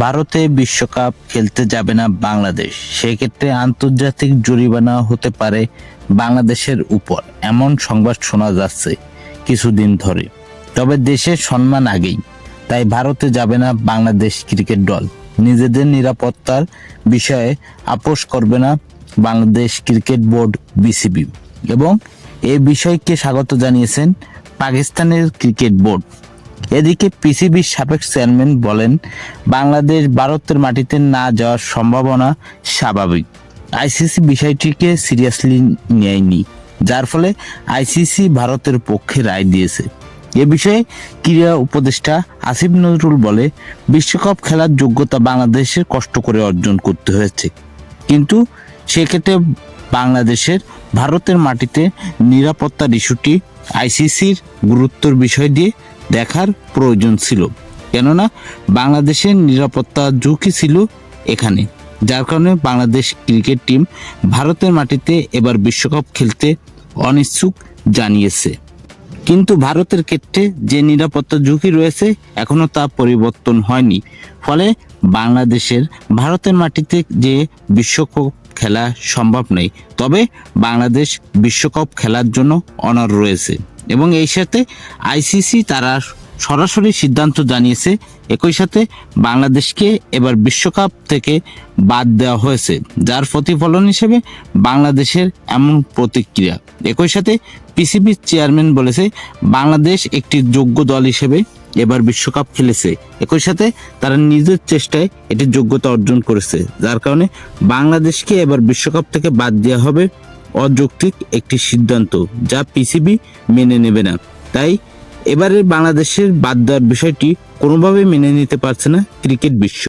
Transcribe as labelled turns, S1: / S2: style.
S1: ভারতে বিশ্বকাপ খেলতে যাবে না বাংলাদেশ, সেক্ষেত্রে আন্তর্জাতিক জরিমানা হতে পারে বাংলাদেশের উপর, এমন সংবাদ শোনা যাচ্ছে কিছুদিন ধরে। তবে দেশের সম্মান আগেই, তাই ভারতে যাবে না বাংলাদেশ ক্রিকেট দল। নিজেদের নিরাপত্তার বিষয়ে আপোষ করবে না বাংলাদেশ ক্রিকেট বোর্ড বিসিবি, এবং এই বিষয়কে স্বাগত জানিয়েছেন পাকিস্তানের ক্রিকেট বোর্ড। এদিকে পিসিবির সাবেক চেয়ারম্যান বলেন, বাংলাদেশ ভারতের মাটিতে না যাওয়ার সম্ভাবনা স্বাভাবিক। আইসিসি বিষয়টিকে সিরিয়াসলি নেয়নি, যার ফলে আইসিসি ভারতের পক্ষে রায় দিয়েছে। এ বিষয়ে ক্রীড়া উপদেষ্টা আসিফ নজরুল বলে, বিশ্বকাপ খেলার যোগ্যতা বাংলাদেশের কষ্ট করে অর্জন করতে হয়েছে, কিন্তু সেক্ষেত্রে বাংলাদেশের ভারতের মাটিতে নিরাপত্তার ইস্যুটি আইসিসির গুরুত্বর বিষয় দিয়ে দেখার প্রয়োজন ছিল, কেননা বাংলাদেশের নিরাপত্তা ঝুঁকি ছিল এখানে, যার কারণে বাংলাদেশ ক্রিকেট টিম ভারতের মাটিতে এবার বিশ্বকাপ খেলতে অনিচ্ছুক জানিয়েছে। কিন্তু ভারতের ক্ষেত্রে যে নিরাপত্তা ঝুঁকি রয়েছে এখনো তা পরিবর্তন হয়নি, ফলে বাংলাদেশের ভারতের মাটিতে যে বিশ্বকাপ খেলা সম্ভব নেই। তবে বাংলাদেশ বিশ্বকাপ খেলার জন্য অনড় রয়েছে, এবং এই সাথে আইসিসি তারা সরাসরি সিদ্ধান্ত জানিয়েছে। একই সাথে বাংলাদেশকে এবার বিশ্বকাপ থেকে বাদ দেওয়া হয়েছে, যার প্রতিফলন হিসেবে বাংলাদেশের এমন প্রতিক্রিয়া। একই সাথে পিসিবির চেয়ারম্যান বলেছে, বাংলাদেশ একটি যোগ্য দল হিসেবে এবার বিশ্বকাপ খেলেছে। একই সাথে তারা নিজের চেষ্টায় এটি যোগ্যতা অর্জন করেছে, যার কারণে বাংলাদেশকে এবার বিশ্বকাপ থেকে বাদ দেওয়া হবে অযৌক্তিক একটি সিদ্ধান্ত, যা পিসিবি মেনে নেবে না। তাই এবারে বাংলাদেশের বাদ দেওয়ার বিষয়টি কোনোভাবে মেনে নিতে পারছে না ক্রিকেট বিশ্ব।